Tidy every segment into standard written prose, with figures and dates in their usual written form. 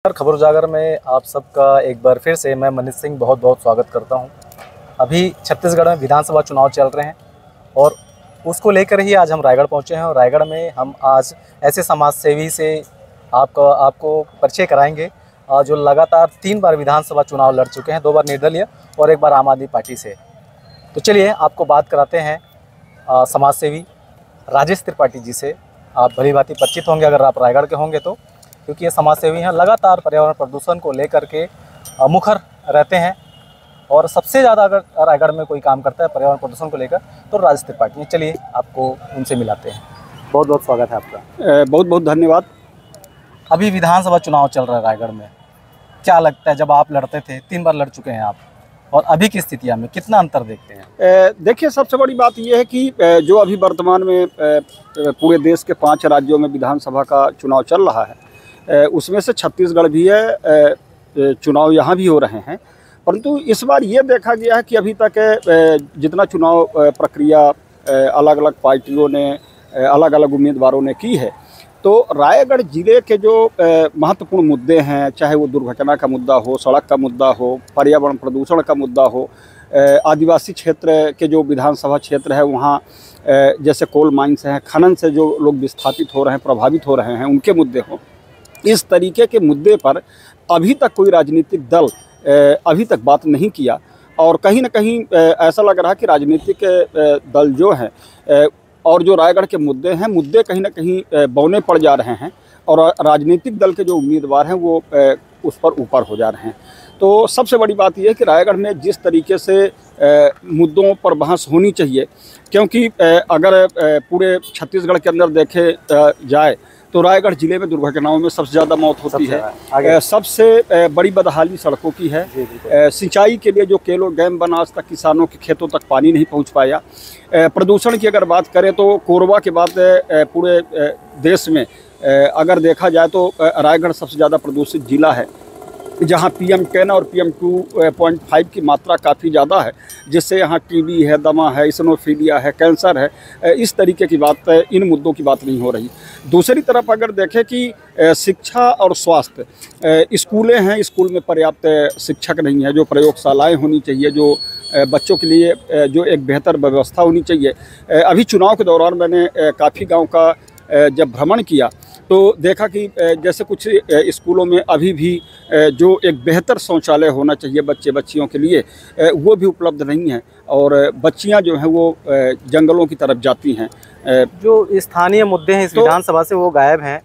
खबर उजागर में आप सबका एक बार फिर से मैं मनीष सिंह बहुत बहुत स्वागत करता हूं। अभी छत्तीसगढ़ में विधानसभा चुनाव चल रहे हैं और उसको लेकर ही आज हम रायगढ़ पहुंचे हैं। और रायगढ़ में हम आज ऐसे समाज सेवी से आपको परिचय कराएंगे जो लगातार 3 बार विधानसभा चुनाव लड़ चुके हैं, 2 बार निर्दलीय और 1 बार आम आदमी पार्टी से। तो चलिए आपको बात कराते हैं समाज सेवी राजेश त्रिपाठी जी से। आप भली भांति परिचित होंगे अगर आप रायगढ़ के होंगे तो, क्योंकि ये समाज सेवी हैं, लगातार पर्यावरण प्रदूषण को लेकर के मुखर रहते हैं। और सबसे ज़्यादा अगर रायगढ़ में कोई काम करता है पर्यावरण प्रदूषण को लेकर तो राजेश त्रिपाठी हैं। चलिए आपको उनसे मिलाते हैं। बहुत बहुत स्वागत है आपका। बहुत बहुत धन्यवाद। अभी विधानसभा चुनाव चल रहा है रायगढ़ में, क्या लगता है जब आप लड़ते थे, 3 बार लड़ चुके हैं आप, और अभी की स्थितियाँ में कितना अंतर देखते हैं? देखिए, सबसे बड़ी बात यह है कि जो अभी वर्तमान में पूरे देश के 5 राज्यों में विधानसभा का चुनाव चल रहा है, उसमें से छत्तीसगढ़ भी है, चुनाव यहाँ भी हो रहे हैं। परंतु इस बार ये देखा गया है कि अभी तक जितना चुनाव प्रक्रिया अलग अलग पार्टियों ने, अलग अलग उम्मीदवारों ने की है, तो रायगढ़ जिले के जो महत्वपूर्ण मुद्दे हैं, चाहे वो दुर्घटना का मुद्दा हो, सड़क का मुद्दा हो, पर्यावरण प्रदूषण का मुद्दा हो, आदिवासी क्षेत्र के जो विधानसभा क्षेत्र है वहाँ जैसे कोल माइंस हैं, खनन से जो लोग विस्थापित हो रहे हैं, प्रभावित हो रहे हैं, उनके मुद्दे हों, इस तरीके के मुद्दे पर अभी तक कोई राजनीतिक दल अभी तक बात नहीं किया। और कहीं ना कहीं ऐसा लग रहा है कि राजनीतिक दल जो हैं और जो रायगढ़ के मुद्दे हैं, मुद्दे कहीं ना कहीं बौने पड़ जा रहे हैं और राजनीतिक दल के जो उम्मीदवार हैं वो उस पर ऊपर हो जा रहे हैं। तो सबसे बड़ी बात यह है कि रायगढ़ में जिस तरीके से मुद्दों पर बहस होनी चाहिए, क्योंकि अगर पूरे छत्तीसगढ़ के अंदर देखे जाए तो रायगढ़ जिले में दुर्घटनाओं में सबसे ज़्यादा मौत होती है। सबसे बड़ी बदहाली सड़कों की है। सिंचाई के लिए जो केलो डैम बना, आज तक किसानों के खेतों तक पानी नहीं पहुंच पाया। प्रदूषण की अगर बात करें तो कोरबा के बाद पूरे देश में अगर देखा जाए तो रायगढ़ सबसे ज़्यादा प्रदूषित जिला है, जहाँ PM10 और PM2.5 की मात्रा काफ़ी ज़्यादा है, जिससे यहाँ टीबी है, दमा है, इस्नोफीलिया है, कैंसर है। इस तरीके की बात, इन मुद्दों की बात नहीं हो रही। दूसरी तरफ अगर देखें कि शिक्षा और स्वास्थ्य, स्कूलें हैं, स्कूल में पर्याप्त शिक्षक नहीं है, जो प्रयोगशालाएँ होनी चाहिए, जो बच्चों के लिए जो एक बेहतर व्यवस्था होनी चाहिए। अभी चुनाव के दौरान मैंने काफ़ी गाँव का जब भ्रमण किया तो देखा कि जैसे कुछ स्कूलों में अभी भी जो एक बेहतर शौचालय होना चाहिए बच्चे बच्चियों के लिए, वो भी उपलब्ध नहीं है और बच्चियां जो हैं वो जंगलों की तरफ जाती हैं। जो स्थानीय मुद्दे हैं इस विधानसभा से वो गायब हैं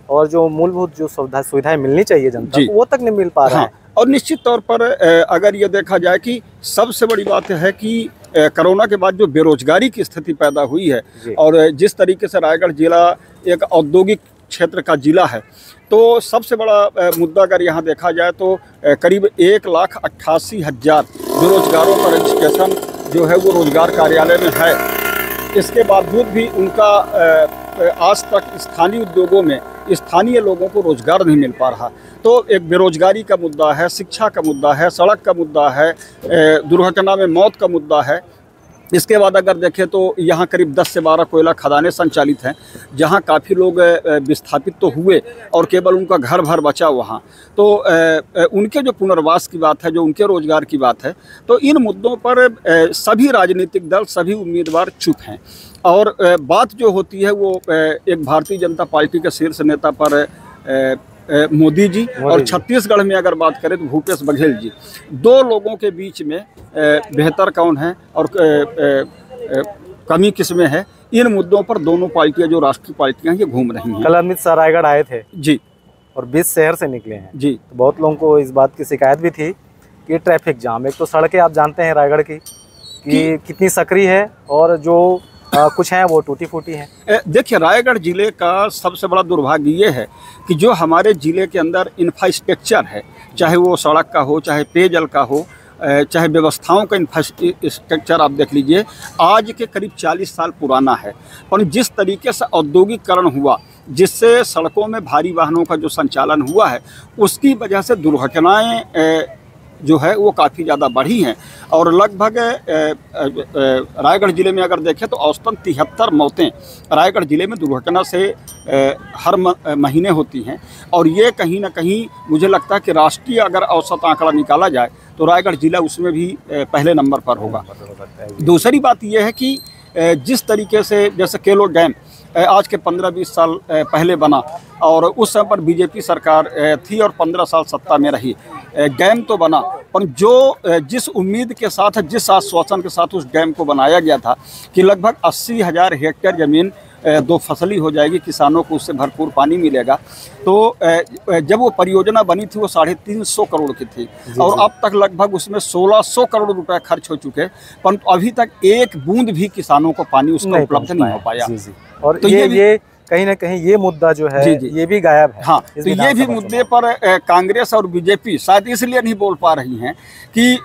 और जो मूलभूत जो सुविधाएं मिलनी चाहिए जनता को वो तक नहीं मिल पा रहा है। और निश्चित तौर पर अगर ये देखा जाए कि सबसे बड़ी बात है कि कोरोना के बाद जो बेरोजगारी की स्थिति पैदा हुई है और जिस तरीके से रायगढ़ जिला एक औद्योगिक क्षेत्र का जिला है, तो सबसे बड़ा मुद्दा अगर यहाँ देखा जाए तो करीब 1,88,000 बेरोजगारों का रजिस्ट्रेशन जो है वो रोजगार कार्यालय में है। इसके बावजूद भी उनका आज तक स्थानीय उद्योगों में स्थानीय लोगों को रोजगार नहीं मिल पा रहा। तो एक बेरोजगारी का मुद्दा है, शिक्षा का मुद्दा है, सड़क का मुद्दा है, दुर्घटना में मौत का मुद्दा है। इसके बाद अगर देखें तो यहाँ करीब 10 से 12 कोयला खदानें संचालित हैं, जहाँ काफ़ी लोग विस्थापित तो हुए और केवल उनका घर भर बचा वहाँ। तो उनके जो पुनर्वास की बात है, जो उनके रोजगार की बात है, तो इन मुद्दों पर सभी राजनीतिक दल, सभी उम्मीदवार चुप हैं। और बात जो होती है वो एक भारतीय जनता पार्टी के शीर्ष नेता पर मोदी जी और छत्तीसगढ़ में अगर बात करें तो भूपेश बघेल जी, 2 लोगों के बीच में बेहतर कौन है और कमी किसमें है, इन मुद्दों पर दोनों पार्टियां जो राष्ट्रीय पार्टियां ये घूम रही हैं। कल अमित शाह रायगढ़ आए थे जी और 20 शहर से निकले हैं जी। तो बहुत लोगों को इस बात की शिकायत भी थी कि ट्रैफिक जाम, एक तो सड़कें आप जानते हैं रायगढ़ की कि कितनी सकरी है और जो कुछ हैं वो टूटी फूटी हैं। देखिए, रायगढ़ जिले का सबसे बड़ा दुर्भाग्य ये है कि जो हमारे जिले के अंदर इंफ्रास्ट्रक्चर है, चाहे वो सड़क का हो, चाहे पेयजल का हो, चाहे व्यवस्थाओं का इंफ्रास्ट्रक्चर आप देख लीजिए, आज के करीब 40 साल पुराना है। और जिस तरीके से औद्योगिकरण हुआ, जिससे सड़कों में भारी वाहनों का जो संचालन हुआ है, उसकी वजह से दुर्घटनाएं जो है वो काफ़ी ज़्यादा बढ़ी हैं। और लगभग रायगढ़ ज़िले में अगर देखें तो औसतन 73 मौतें रायगढ़ ज़िले में दुर्घटना से हर महीने होती हैं। और ये कहीं ना कहीं मुझे लगता है कि राष्ट्रीय अगर औसत आंकड़ा निकाला जाए तो रायगढ़ ज़िला उसमें भी पहले नंबर पर होगा। दूसरी बात यह है कि जिस तरीके से जैसे केलो डैम आज के 15-20 साल पहले बना और उस समय पर बीजेपी सरकार थी और 15 साल सत्ता में रही। डैम तो बना, पर जिस उम्मीद के साथ, जिस आश्वासन के साथ उस डैम को बनाया गया था कि लगभग 80,000 हेक्टेयर ज़मीन दो फसली हो जाएगी, किसानों को उससे भरपूर पानी मिलेगा, तो जब वो परियोजना बनी थी वो 350 करोड़ की थी और अब तक लगभग उसमें 1600 करोड़ रुपए खर्च हो चुके, परंतु अभी तक एक बूंद भी किसानों को पानी उसका उपलब्ध नहीं हो पाया। और तो ये कहीं ना कहीं ये मुद्दा जो है ये भी गायब है। हाँ, तो ये भी मुद्दे पर कांग्रेस और बीजेपी शायद इसलिए नहीं बोल पा रही हैं कि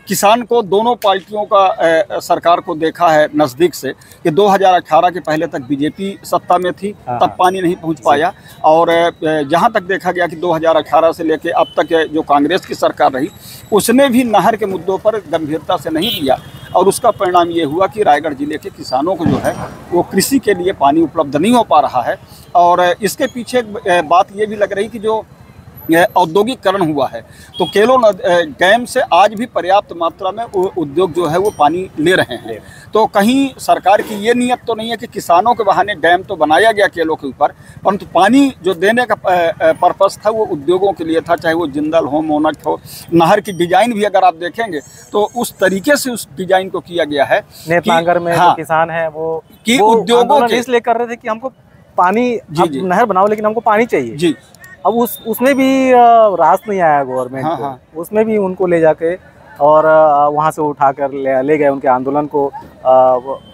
किसान को, दोनों पार्टियों का सरकार को देखा है नज़दीक से कि 2018 के पहले तक बीजेपी सत्ता में थी, तब पानी नहीं पहुंच पाया। और जहां तक देखा गया कि 2018 से लेकर अब तक जो कांग्रेस की सरकार रही उसने भी नहर के मुद्दों पर गंभीरता से नहीं लिया और उसका परिणाम ये हुआ कि रायगढ़ ज़िले के किसानों को जो है वो कृषि के लिए पानी उपलब्ध नहीं हो पा रहा है। और इसके पीछे बात ये भी लग रही कि जो औद्योगिकरण हुआ है तो केलो डैम से आज भी पर्याप्त मात्रा में उद्योग जो है वो पानी ले रहे हैं। तो कहीं सरकार की ये नियत तो नहीं है कि किसानों के बहाने डैम तो बनाया गया केलो के ऊपर, परंतु पानी जो देने का पर्पस था वो उद्योगों के लिए था, चाहे वो जिंदल हो, मोनट हो। नहर की डिजाइन भी अगर आप देखेंगे तो उस तरीके से उस डिजाइन को किया गया है। नेत्रांगर में जो किसान है वो उद्योगों के इसलिए कर रहे थे कि हमको पानी, नहर बनाओ लेकिन हमको पानी चाहिए जी। अब उसमें भी रास नहीं आया गवर्नमेंट को, उसमें भी उनको ले जाके और वहाँ से उठाकर ले गए, उनके आंदोलन को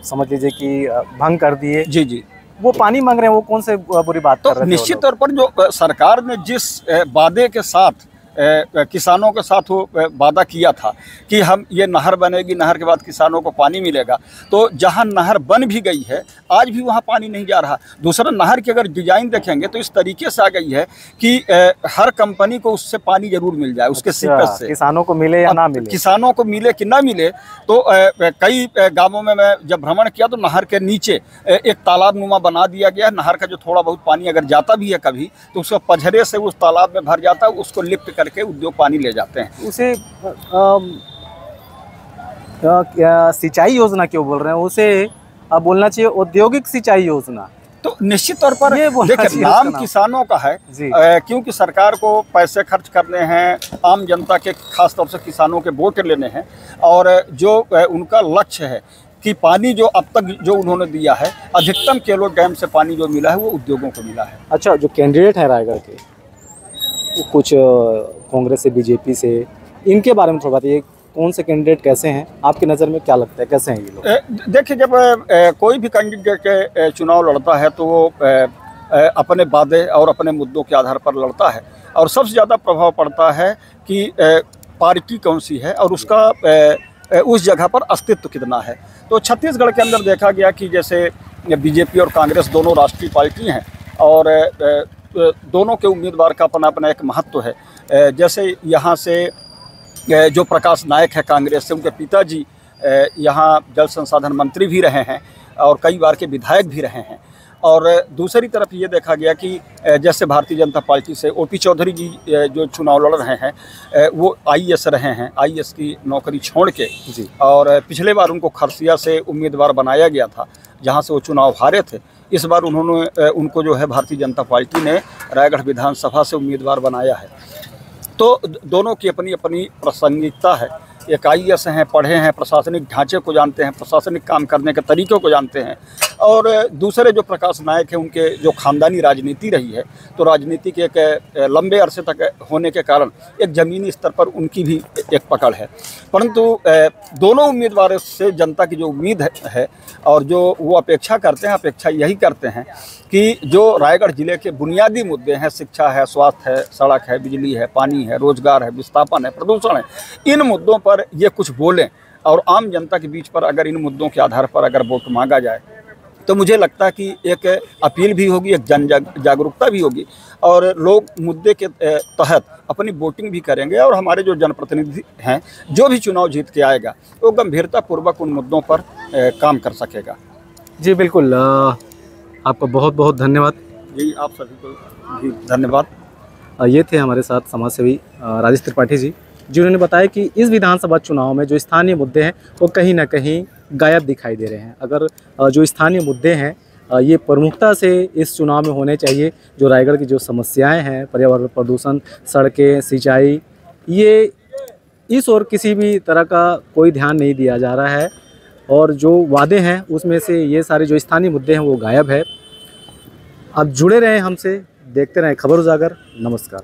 समझ लीजिए कि भंग कर दिए। जी वो पानी मांग रहे हैं, वो कौन से बुरी बात कर रहे हैं? निश्चित तौर पर जो सरकार ने जिस वादे के साथ किसानों के साथ वो वादा किया था कि हम ये नहर बनेगी, नहर के बाद किसानों को पानी मिलेगा, तो जहां नहर बन भी गई है आज भी वहां पानी नहीं जा रहा। दूसरा, नहर की अगर डिजाइन देखेंगे तो इस तरीके से आ गई है कि हर कंपनी को उससे पानी जरूर मिल जाए, उसके सीपेज से। किसानों को मिले या ना मिले, किसानों को मिले कि ना मिले। तो कई गाँवों में मैं जब भ्रमण किया तो नहर के नीचे एक तालाब नुमा बना दिया गया। नहर का जो थोड़ा बहुत पानी अगर जाता भी है कभी तो उसका पझरे से उस तालाब में भर जाता है, उसको लिफ्ट करके उद्योग पानी ले जाते हैं। उसे सिंचाई योजना क्यों बोल रहे हैं? उसे बोलना चाहिए औद्योगिक सिंचाई योजना। तो निश्चित तौर पर देखिए नाम किसानों का है क्योंकि सरकार को पैसे खर्च करने हैं, आम जनता के खास तौर से किसानों के वोट लेने हैं और जो उनका लक्ष्य है कि पानी जो अब तक जो उन्होंने दिया है, अधिकतम केलो डैम से पानी जो मिला है वो उद्योगों को मिला है। अच्छा, जो कैंडिडेट है रायगढ़ के, कुछ कांग्रेस से, बीजेपी से, इनके बारे में थोड़ा बताइए, कौन से कैंडिडेट कैसे हैं आपकी नज़र में, क्या लगता है कैसे हैं ये लोग? देखिए, जब कोई भी कैंडिडेट चुनाव लड़ता है तो वो अपने वादे और अपने मुद्दों के आधार पर लड़ता है और सबसे ज़्यादा प्रभाव पड़ता है कि पार्टी कौन सी है और उसका उस जगह पर अस्तित्व कितना है। तो छत्तीसगढ़ के अंदर देखा गया कि जैसे बीजेपी और कांग्रेस दोनों राष्ट्रीय पार्टी हैं और दोनों के उम्मीदवार का अपना अपना एक महत्व है। जैसे यहाँ से जो प्रकाश नायक है कांग्रेस से, उनके पिताजी यहाँ जल संसाधन मंत्री भी रहे हैं और कई बार के विधायक भी रहे हैं। और दूसरी तरफ ये देखा गया कि जैसे भारतीय जनता पार्टी से ओपी चौधरी जी जो चुनाव लड़ रहे हैं वो आईएएस रहे हैं, आईएएस की नौकरी छोड़ के जी। और पिछले बार उनको खरसिया से उम्मीदवार बनाया गया था जहाँ से वो चुनाव हारे थे। इस बार उनको जो है भारतीय जनता पार्टी ने रायगढ़ विधानसभा से उम्मीदवार बनाया है। तो दोनों की अपनी अपनी प्रासंगिकता है। एक आईएएस हैं, पढ़े हैं, प्रशासनिक ढांचे को जानते हैं, प्रशासनिक काम करने के तरीक़ों को जानते हैं। और दूसरे जो प्रकाश नायक हैं उनके जो ख़ानदानी राजनीति रही है तो राजनीति के एक लंबे अरसे तक होने के कारण एक ज़मीनी स्तर पर उनकी भी एक पकड़ है। परंतु दोनों उम्मीदवारों से जनता की जो उम्मीद है और जो वो अपेक्षा करते हैं, अपेक्षा यही करते हैं कि जो रायगढ़ ज़िले के बुनियादी मुद्दे हैं, शिक्षा है, स्वास्थ्य है, सड़क है, बिजली है, पानी है, रोजगार है, विस्थापन है, प्रदूषण है, इन मुद्दों पर ये कुछ बोलें और आम जनता के बीच पर अगर इन मुद्दों के आधार पर अगर वोट मांगा जाए तो मुझे लगता है कि एक अपील भी होगी, एक जागरूकता भी होगी और लोग मुद्दे के तहत अपनी वोटिंग भी करेंगे और हमारे जो जनप्रतिनिधि हैं, जो भी चुनाव जीत के आएगा वो गंभीरतापूर्वक उन मुद्दों पर काम कर सकेगा। जी बिल्कुल, आपका बहुत बहुत धन्यवाद। जी, आप सभी को भी धन्यवाद। ये थे हमारे साथ समाजसेवी राजेश त्रिपाठी जी, जिन्होंने बताया कि इस विधानसभा चुनाव में जो स्थानीय मुद्दे हैं वो कहीं ना कहीं गायब दिखाई दे रहे हैं। अगर जो स्थानीय मुद्दे हैं ये प्रमुखता से इस चुनाव में होने चाहिए। जो रायगढ़ की जो समस्याएं हैं, पर्यावरण प्रदूषण, सड़कें, सिंचाई, ये इस और किसी भी तरह का कोई ध्यान नहीं दिया जा रहा है और जो वादे हैं उसमें से ये सारे जो स्थानीय मुद्दे हैं वो गायब है। आप जुड़े रहें हमसे, देखते रहें खबर उजागर। नमस्कार।